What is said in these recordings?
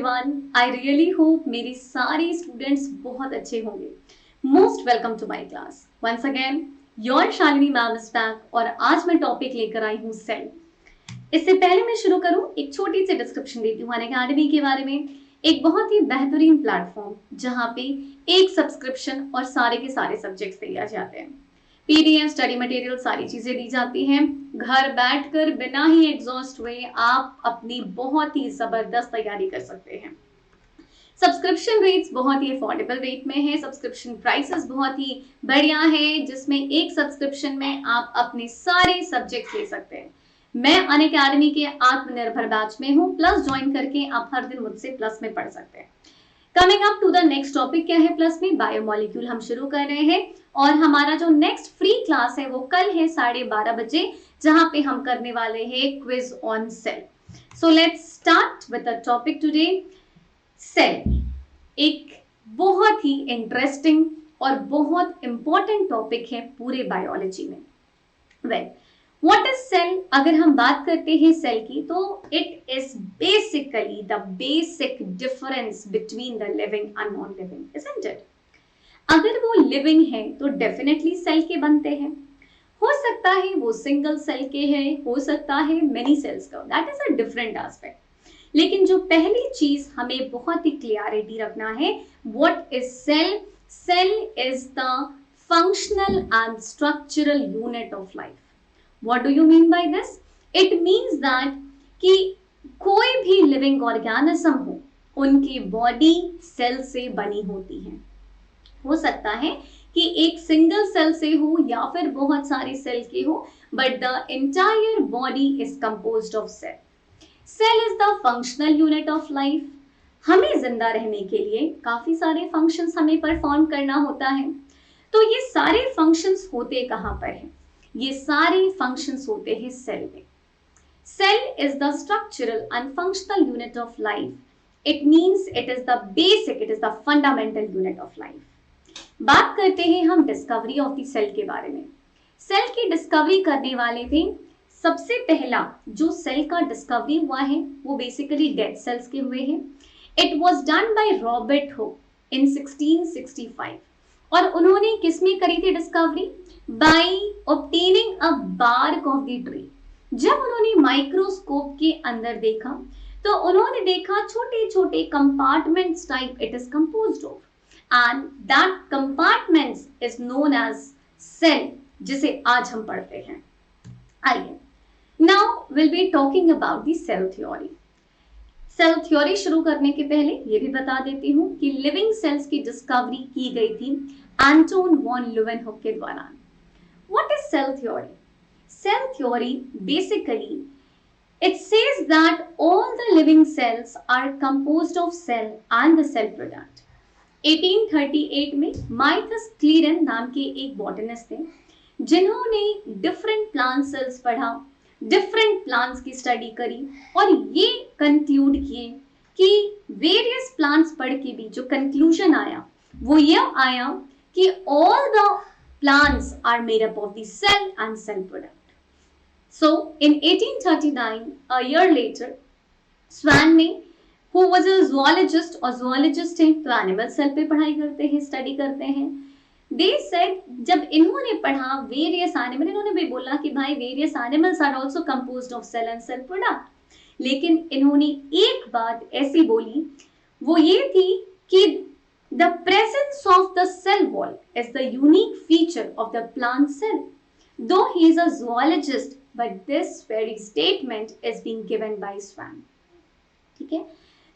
Everyone, I really hope मेरे सारे students बहुत अच्छे होंगे। Most welcome to my class. Once again your Shalini ma'am is back और आज मैं टॉपिक लेकर आई हूँ सेल। इससे पहले मैं शुरू करूं, एक छोटी सी डिस्क्रिप्शन देती हूँ अनअकैडमी के बारे में। एक बहुत ही बेहतरीन प्लेटफॉर्म जहां पे एक सब्सक्रिप्शन और सारे के सारे सब्जेक्ट्स दिए जाते हैं, पीडीएफ, स्टडी मटेरियल, सारी चीजें दी जाती हैं। घर बैठकर बिना ही एग्जॉस्ट हुए आप अपनी बहुत ही जबरदस्त तैयारी कर सकते हैं। सब्सक्रिप्शन रेट्स बहुत ही अफोर्डेबल रेट में है। सब्सक्रिप्शन प्राइसेस बहुत ही बढ़िया है, जिसमें एक सब्सक्रिप्शन में आप अपने सारे सब्जेक्ट ले सकते हैं। मैं अनअकैडमी के आत्मनिर्भर बैच में हूँ, प्लस ज्वाइन करके आप हर दिन मुझसे प्लस में पढ़ सकते हैं। Coming up to the next topic क्या है प्लस में, बायोमोलिक्यूल हम शुरू कर रहे हैं और हमारा जो नेक्स्ट फ्री क्लास है वो कल है 12:30 बजे, जहां पे हम करने वाले हैं quiz on cell. So let's start with the topic today. Cell एक बहुत ही इंटरेस्टिंग और बहुत इंपॉर्टेंट टॉपिक है पूरे बायोलॉजी में। Well, what is cell? अगर हम बात करते हैं सेल की, तो it is basically the basic difference between the living and non living, isn't it? अगर वो लिविंग है तो डेफिनेटली सेल के बनते हैं। हो सकता है वो सिंगल सेल के हैं, हो सकता है मेनी सेल्स का, that is a different aspect. लेकिन जो पहली चीज हमें बहुत ही क्लियरिटी रखना है, what is cell? Cell is the functional and structural unit of life. What do you mean by this? It means that कि कोई भी लिविंग ऑर्गेनिज्म हो, उनकी बॉडी सेल से बनी होती है। हो सकता है कि एक सिंगल सेल से हो या फिर बहुत सारे सेल के हो, but the entire body is composed of cell. Cell is the functional unit of life. हमें जिंदा रहने के लिए काफी सारे फंक्शंस हमें परफॉर्म करना होता है। तो ये सारे फंक्शंस होते कहाँ पर हैं? ये सारे फंक्शंस होते हैं सेल में। Cell is the structural and functional unit of life. It means it is the basic, it is the fundamental unit of life. बात करते हैं हम डिस्कवरी ऑफ द सेल के बारे में। सेल की डिस्कवरी करने वाले थे, सबसे पहला जो सेल का डिस्कवरी हुआ है वो बेसिकली डेड सेल्स के हुए हैं। It was done by Robert Hooke in 1665 और उन्होंने किसमें करी थी discovery? By obtaining a bark of the tree। जब उन्होंने माइक्रोस्कोप के अंदर देखा तो उन्होंने देखा छोटे छोटे compartments type it is composed of, and that compartments is known as cell, जिसे आज हम पढ़ते हैं। आइए, now will be talking about the cell theory. Cell theory शुरू करने के पहले ये भी बता देती हूँ कि लिविंग सेल्स की डिस्कवरी की गई थी एंटोन वॉन ल्यूवेनहुक के द्वारा। What is cell theory? Cell theory basically it says that all the living cells are composed of cell and the cell product। 1838 में माइथस क्लीरन नाम के एक बॉटनिस्ट थे, जिन्होंने डिफरेंट प्लांट सेल्स पढ़ा, डिफरेंट प्लांट्स की स्टडी करी और ये कंक्लूड किए कि वेरियस प्लांट्स पढ़ के भी जो कंक्लूजन आया वो ये आया कि all the plants are made up of the cell and cell product। So in 1839, a year later, Swan ने, who was a zoologist और zoologist हैं तो एनिमल सेल पे पढ़ाई करते हैं, स्टडी करते हैं, they said, जब इन्होंने पढ़ा वेरियस एनिमल, इन्होंने भी बोला कि भाई various animals are also composed of cell and cell product. लेकिन इन्होंने एक बात ऐसी बोली, वो ये थी कि the presence of the cell wall is the unique feature of the plant cell, though he is a zoologist, but this very statement is being given by Swan। ठीक है,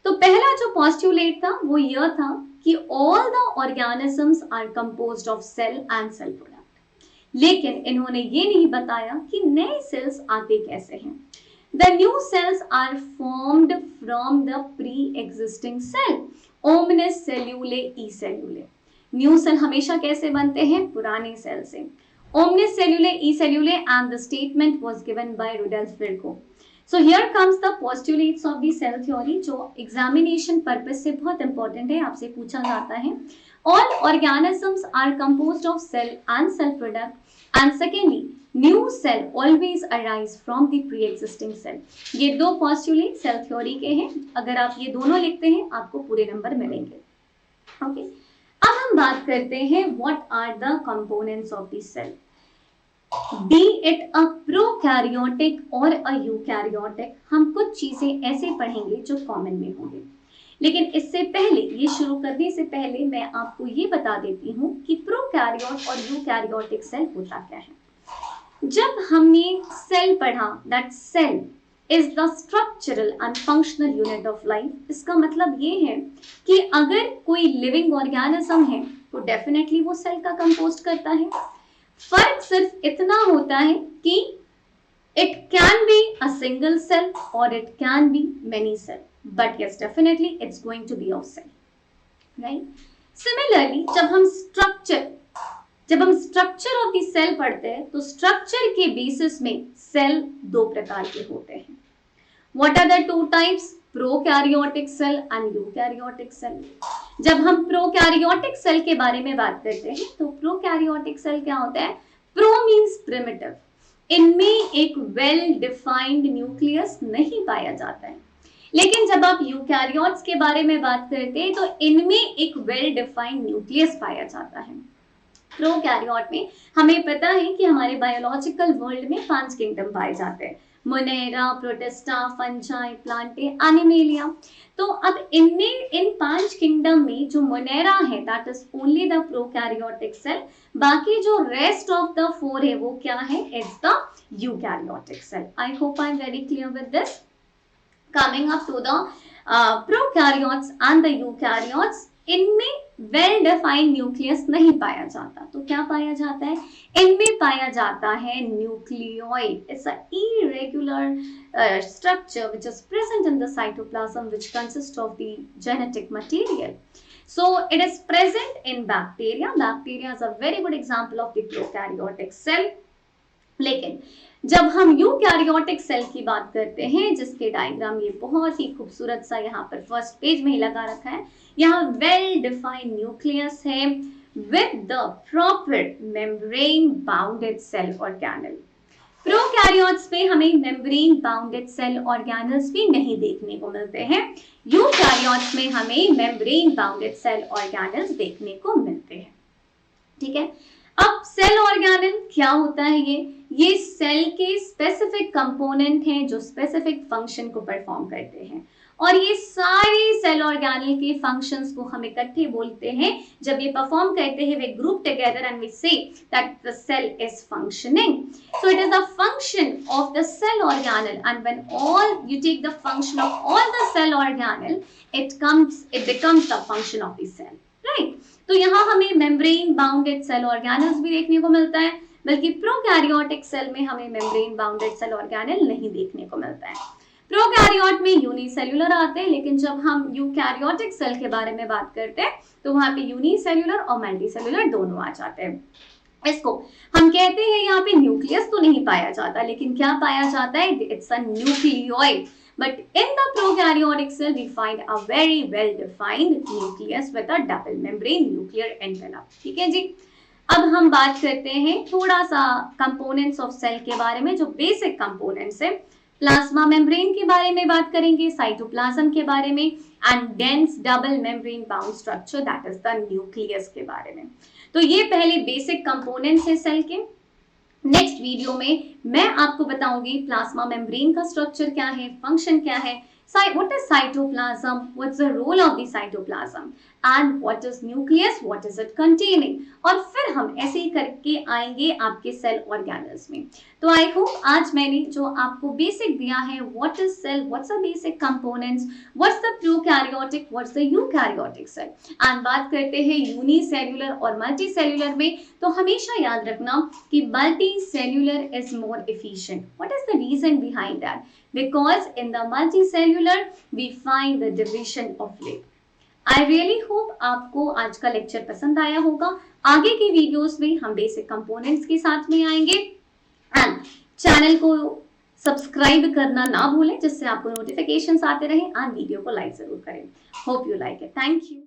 तो पहला जो postulate था वो यह था कि all the organisms are composed of cell and cell product। लेकिन इन्होंने ये नहीं बताया कि नए सेल्स आते कैसे हैं। The new cells are formed from the pre-existing cell, omnis cellula e cellula. New cell हमेशा कैसे बनते हैं? पुराने सेल से। Omnis cellula e cellula and the statement was given by Rudolf Virchow. So here comes the postulates of the cell theory, जो examination purpose से बहुत important है, आपसे पूछा जाता है। All organisms are composed of cell and cell product and secondly new cell always arise from the pre existing cell. ये दो पॉस्टुलेट सेल थ्योरी के हैं, अगर आप ये दोनों लिखते हैं आपको पूरे नंबर मिलेंगे। ओके, अब हम बात करते हैं what are the components of the cell. Be it a prokaryotic और अ यूकैरियोटिक, हम कुछ चीजें ऐसे पढ़ेंगे जो कॉमन में होंगे, लेकिन इससे पहले, ये शुरू करने से पहले मैं आपको ये बता देती हूँ कि प्रोकैरियोट और यूकैरियोटिक सेल होता क्या है। जब हमने सेल पढ़ा, that cell is the structural and functional unit of life, इसका मतलब ये है कि अगर कोई लिविंग ऑर्गेनिज्म है तो डेफिनेटली वो सेल का कंपोस्ट करता है। फर्क सिर्फ इतना होता है कि it can be a single cell और it can be many cell, but yes, definitely it's going to be of cell, right? Similarly, जब हम स्ट्रक्चर ऑफ द सेल पढ़ते हैं तो स्ट्रक्चर के बेसिस में सेल दो प्रकार के होते हैं। What are the two types? Prokaryotic cell and eukaryotic cell. जब हम प्रोकैरियोटिक सेल के बारे में बात करते हैं तो प्रोकैरियोटिक सेल क्या होता है? प्रो मीन्स प्रिमिटिव, इनमें एक वेल डिफाइंड न्यूक्लियस नहीं पाया जाता है। लेकिन जब आप यूकैरियोट्स के बारे में बात करते हैं तो इनमें एक वेल डिफाइंड न्यूक्लियस पाया जाता है। प्रोकैरियोट में हमें पता है कि हमारे बायोलॉजिकल वर्ल्ड में 5 किंगडम पाए जाते हैं, Monera, protista, fungi, Plantae, animalia. तो अब इनमें इन 5 किंगडम में जो मोनेरा है that is only the prokaryotic cell, बाकी जो रेस्ट ऑफ द 4 है वो क्या है? It's the eukaryotic cell. I hope I am very clear with this. Coming up to the prokaryotes and the eukaryotes, इनमें वेल डिफाइंड न्यूक्लियस नहीं पाया जाता, तो क्या पाया जाता है? इनमें पाया जाता है nucleoid. It's a irregular structure which is present in the cytoplasm which consists of the genetic material. So it is present in bacteria. Bacteria is a very good example of the prokaryotic cell. लेकिन जब हम eukaryotic cell की बात करते हैं, जिसके diagram ये बहुत ही खूबसूरत सा यहाँ पर फर्स्ट पेज में ही लगा रखा है, यहाँ वेल डिफाइंड न्यूक्लियस है with the proper membrane bounded cell organelle. Prokaryotes में हमें मेम्ब्रेन बाउंडेड सेल ऑर्गेनेल्स भी नहीं देखने को मिलते हैं, यूकैरियोट्स में हमें मेम्ब्रेन बाउंडेड सेल ऑर्गेनेल्स देखने को मिलते हैं। ठीक है, अब सेल ऑर्गेनेल क्या होता है? ये सेल के स्पेसिफिक कंपोनेंट हैं जो स्पेसिफिक फंक्शन को परफॉर्म करते हैं, और ये सारे सेल ऑर्गेनेल के फंक्शंस को हम इकट्ठे बोलते हैं। जब ये परफॉर्म करते हैं वे group together and we say that the cell is functioning. So it is the function of the cell organelle, and when all you take the function of all the cell organelle, it becomes the function of the cell, right? तो यहाँ हमें membrane bounded cell organelles भी देखने को मिलता है, बल्कि prokaryotic cell में हमें मेम्ब्रेन बाउंडेड सेल ऑर्गेनेल नहीं देखने को मिलता है। प्रोकैरियोट में यूनिसेल्युलर आते हैं, लेकिन जब हम यूकैरियोटिक सेल के बारे में बात करते हैं तो वहां पे यूनिसेल्युलर और मल्टीसेल्युलर दोनों आ जाते हैं। इसको हम कहते हैं यहाँ पे न्यूक्लियस तो नहीं पाया जाता, लेकिन क्या पाया जाता है? It's a nucleoid. But in the prokaryotic cell, we find a very well-defined nucleus with a double membrane nuclear envelope. ठीक है जी। अब हम बात करते हैं थोड़ा सा कंपोनेंट्स ऑफ सेल के बारे में, जो बेसिक कंपोनेंट्स है। प्लाज्मा मेम्ब्रेन के बारे में बात करेंगे, साइटोप्लाज्म के बारे में, and dense double membrane bound structure that is the nucleus के बारे में। तो ये पहले बेसिक कंपोनेंट्स है सेल के। नेक्स्ट वीडियो में मैं आपको बताऊंगी प्लाज्मा मेम्ब्रेन का स्ट्रक्चर क्या है, फंक्शन क्या है, what is cytoplasm, what's the role of the cytoplasm, and what is nucleus, what is it containing, और फिर हम ऐसे ही करके आएंगे आपके सेल ऑर्गेनेल्स में। तो आई होप आज मैंने जो आपको बेसिक दिया है, what is cell, what's the basic components, what's the prokaryotic, what's the eukaryotic cell, and बात करते हैं यूनिसेल्युलर और मल्टीसेल्युलर में, तो हमेशा याद रखना कि multicellular is more efficient. What is the reason behind that? Because in the multicellular we find the division of lip. I really hope आपको आज का लेक्चर पसंद आया होगा। आगे की वीडियोस में हम बेसिक कंपोनेंट्स के साथ में आएंगे, एंड चैनल को सब्सक्राइब करना ना भूलें जिससे आपको नोटिफिकेशंस आते रहें, एंड वीडियो को लाइक जरूर करें। Hope you like it. Thank you.